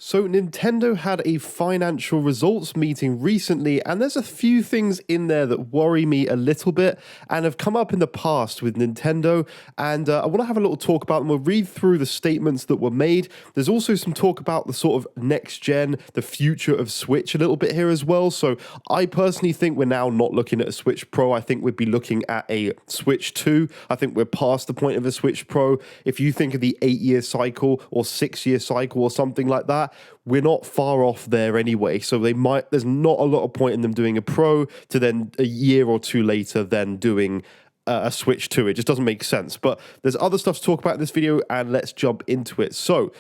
So Nintendo had a financial results meeting recently, and there's a few things in there that worry me a little bit and have come up in the past with Nintendo, and I want to have a little talk about them. We'll read through the statements that were made. There's also some talk about the sort of next gen, the future of Switch a little bit here as well. So I personally think we're now not looking at a Switch Pro. I think we'd be looking at a Switch 2. I think we're past the point of a Switch Pro. If you think of the 8-year cycle or 6-year cycle or something like that, we're not far off there anyway. So there's not a lot of point in them doing a Pro to then a year or two later then doing a Switch 2. It just doesn't make sense. But there's other stuff to talk about in this video, and let's jump into it. So,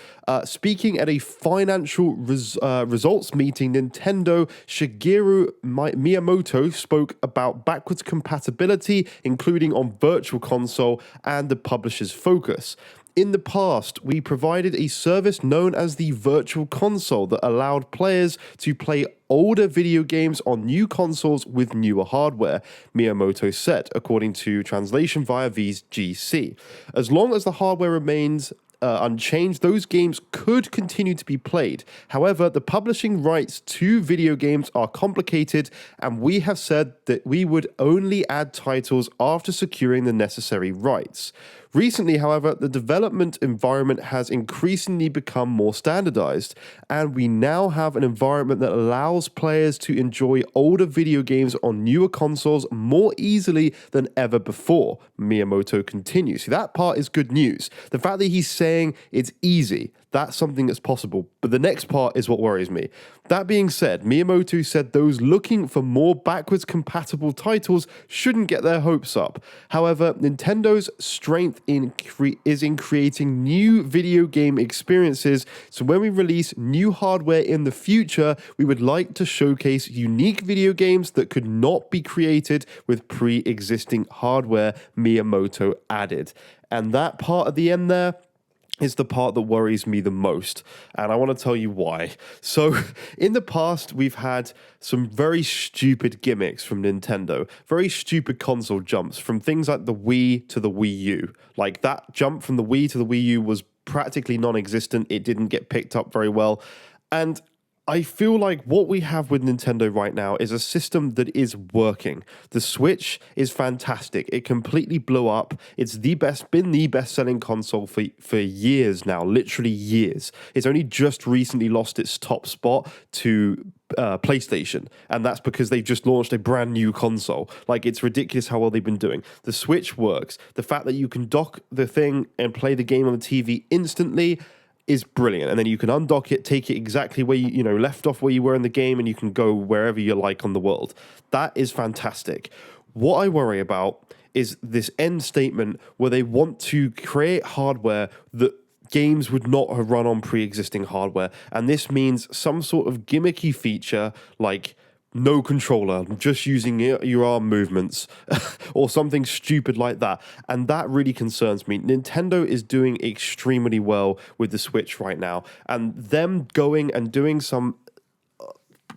speaking at a financial results meeting, Nintendo Shigeru Miyamoto spoke about backwards compatibility, including on Virtual Console and the publisher's focus. In the past, we provided a service known as the Virtual Console that allowed players to play older video games on new consoles with newer hardware, Miyamoto said, according to translation via VGC. As long as the hardware remains unchanged, those games could continue to be played. However, the publishing rights to video games are complicated, and we have said that we would only add titles after securing the necessary rights. Recently, however, the development environment has increasingly become more standardized, and we now have an environment that allows players to enjoy older video games on newer consoles more easily than ever before, Miyamoto continues. See, that part is good news. The fact that he's saying it's easy, that's something that's possible. But the next part is what worries me. That being said, Miyamoto said those looking for more backwards compatible titles shouldn't get their hopes up. However, Nintendo's strength is in creating new video game experiences. So when we release new hardware in the future, we would like to showcase unique video games that could not be created with pre-existing hardware, Miyamoto added. And that part at the end there is the part that worries me the most, and I want to tell you why. So, in the past, we've had some very stupid gimmicks from Nintendo, very stupid console jumps, from things like the Wii to the Wii U. Like, that jump from the Wii to the Wii U was practically non-existent. It didn't get picked up very well, and I feel like what we have with Nintendo right now is a system that is working. The Switch is fantastic. It completely blew up. It's been the best-selling console for years now, literally years. It's only just recently lost its top spot to PlayStation, and that's because they've just launched a brand new console. Like, it's ridiculous how well they've been doing. The Switch works. The fact that you can dock the thing and play the game on the TV instantly is brilliant, and then you can undock it, take it exactly where you left off where you were in the game, and you can go wherever you like on the world. That is fantastic. What I worry about is this end statement where they want to create hardware that games would not have run on pre-existing hardware, and this means some sort of gimmicky feature like no controller, just using your arm movements or something stupid like that. And that really concerns me. Nintendo is doing extremely well with the Switch right now, and them going and doing some...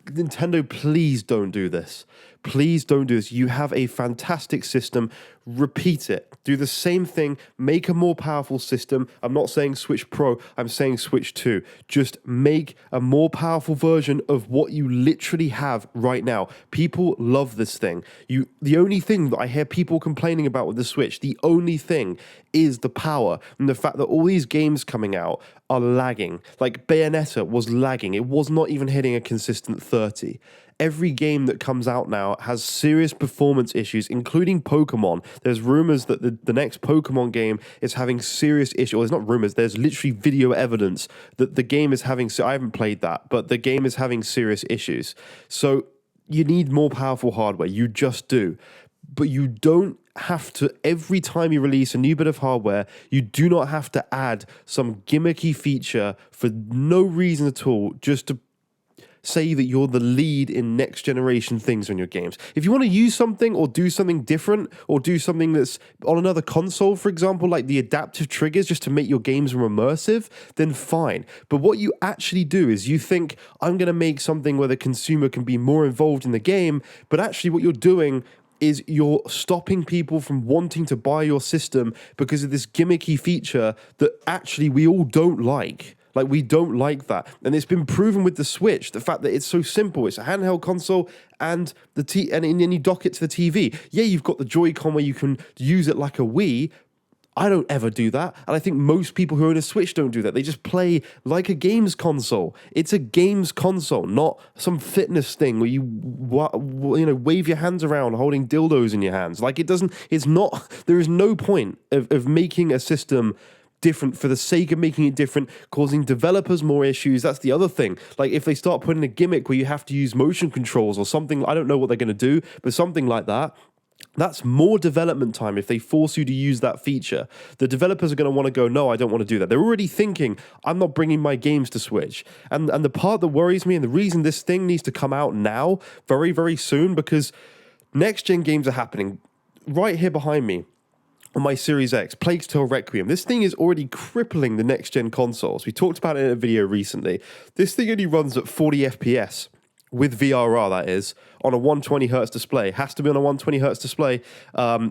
Nintendo, please don't do this. Please don't do this. You have a fantastic system. Repeat it. Do the same thing. Make a more powerful system. I'm not saying Switch Pro. I'm saying Switch 2. Just make a more powerful version of what you literally have right now. People love this thing. The only thing that I hear people complaining about with the Switch, the only thing is the power and the fact that all these games coming out are lagging. Like Bayonetta was lagging. It was not even hitting a consistent 30. Every game that comes out now has serious performance issues, including Pokemon. There's rumors that the next Pokemon game is having serious issues. Well, there's not rumors. There's literally video evidence that the game is having... I haven't played that, but the game is having serious issues. So you need more powerful hardware. You just do. But you don't have to, every time you release a new bit of hardware, you do not have to add some gimmicky feature for no reason at all, just to say that you're the lead in next generation things on your games. If you want to use something or do something different or do something that's on another console, for example, like the adaptive triggers just to make your games more immersive, then fine. But what you actually do is you think, I'm going to make something where the consumer can be more involved in the game, but actually what you're doing is you're stopping people from wanting to buy your system because of this gimmicky feature that actually we all don't like. Like, we don't like that. And it's been proven with the Switch, the fact that it's so simple. It's a handheld console and and then you dock it to the TV. Yeah, you've got the Joy-Con where you can use it like a Wii. I don't ever do that. And I think most people who own a Switch don't do that. They just play like a games console. It's a games console, not some fitness thing where you wave your hands around holding dildos in your hands. Like, it's not, there is no point of making a system different for the sake of making it different, causing developers more issues. That's the other thing. Like, if they start putting a gimmick where you have to use motion controls or something, I don't know what they're going to do, but something like that, that's more development time if they force you to use that feature. The developers are going to want to go, no, I don't want to do that. They're already thinking, I'm not bringing my games to Switch. And the part that worries me, and the reason this thing needs to come out now, very, very soon, because next-gen games are happening right here behind me. On my Series X, Plague's Tale Requiem. This thing is already crippling the next-gen consoles. We talked about it in a video recently. This thing only runs at 40 FPS, with VRR, that is, on a 120Hz display. Has to be on a 120Hz display.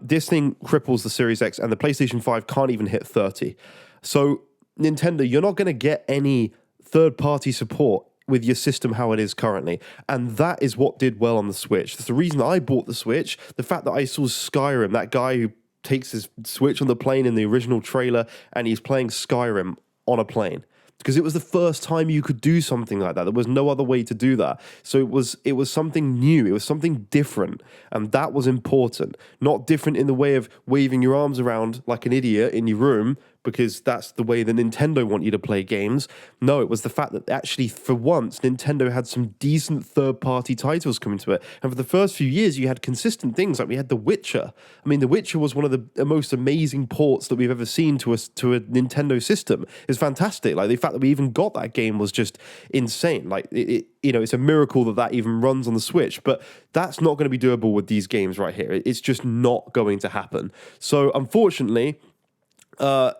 This thing cripples the Series X, and the PlayStation 5 can't even hit 30. So, Nintendo, you're not going to get any third-party support with your system how it is currently. And that is what did well on the Switch. That's the reason I bought the Switch. The fact that I saw Skyrim, that guy who takes his Switch on the plane in the original trailer, and he's playing Skyrim on a plane. Because it was the first time you could do something like that. There was no other way to do that. So it was something new. It was something different. And that was important. Not different in the way of waving your arms around like an idiot in your room, because that's the way the Nintendo want you to play games. No, it was the fact that actually, for once, Nintendo had some decent third-party titles coming to it. And for the first few years, you had consistent things, like we had The Witcher. I mean, The Witcher was one of the most amazing ports that we've ever seen to a Nintendo system. It's fantastic. Like, the fact that we even got that game was just insane. Like, it's a miracle that even runs on the Switch. But that's not going to be doable with these games right here. It's just not going to happen. So, unfortunately, they're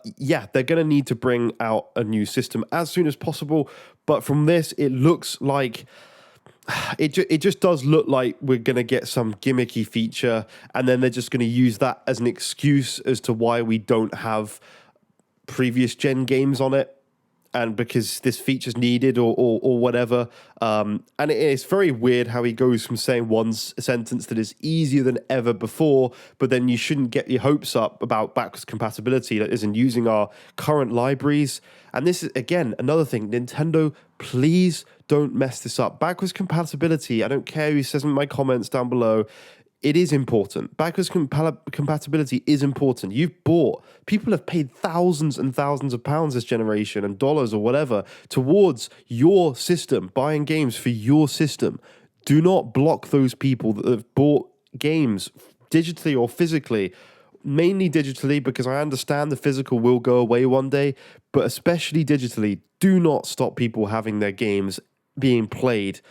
going to need to bring out a new system as soon as possible. But from this, it looks like it just does look like we're going to get some gimmicky feature, and then they're just going to use that as an excuse as to why we don't have previous gen games on it. And because this feature's needed or whatever. And it's very weird how he goes from saying one sentence that is easier than ever before, but then you shouldn't get your hopes up about backwards compatibility, that is in using our current libraries. And this is, again, another thing. Nintendo, please don't mess this up. Backwards compatibility, I don't care who says in my comments down below, it is important. Backwards compatibility is important. People have paid thousands and thousands of pounds this generation, and dollars or whatever, towards your system, buying games for your system. Do not block those people that have bought games digitally or physically, mainly digitally, because I understand the physical will go away one day, but especially digitally. Do not stop people having their games being played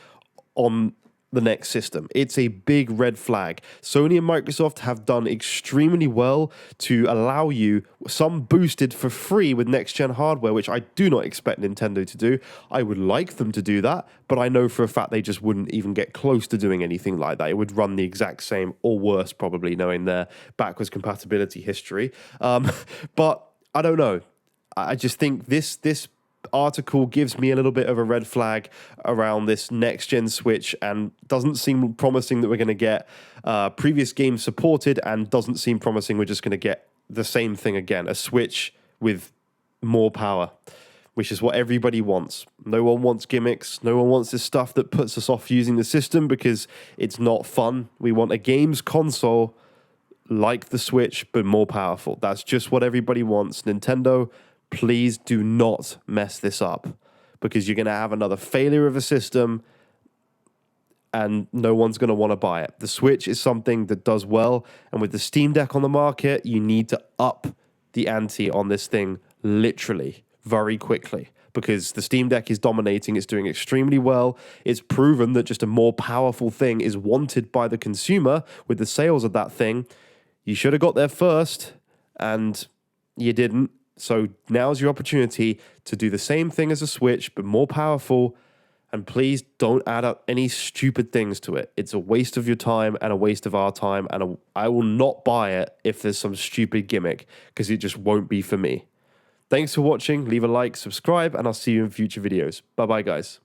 on the next system. It's a big red flag. Sony and Microsoft have done extremely well to allow you some boosted for free with next-gen hardware, which I do not expect Nintendo to do. I would like them to do that, but I know for a fact they just wouldn't even get close to doing anything like that. It would run the exact same, or worse probably, knowing their backwards compatibility history. But I don't know. I just think this article gives me a little bit of a red flag around this next-gen Switch, and doesn't seem promising that we're going to get previous games supported, and doesn't seem promising we're just going to get the same thing again, a Switch with more power, which is what everybody wants. No one wants gimmicks. No one wants this stuff that puts us off using the system because it's not fun. We want a games console like the Switch, but more powerful. That's just what everybody wants. Nintendo, please do not mess this up, because you're going to have another failure of a system and no one's going to want to buy it. The Switch is something that does well, and with the Steam Deck on the market, you need to up the ante on this thing literally very quickly, because the Steam Deck is dominating. It's doing extremely well. It's proven that just a more powerful thing is wanted by the consumer with the sales of that thing. You should have got there first, and you didn't. So now's your opportunity to do the same thing as a Switch, but more powerful. And please don't add up any stupid things to it. It's a waste of your time and a waste of our time. And I will not buy it if there's some stupid gimmick, because it just won't be for me. Thanks for watching. Leave a like, subscribe, and I'll see you in future videos. Bye-bye, guys.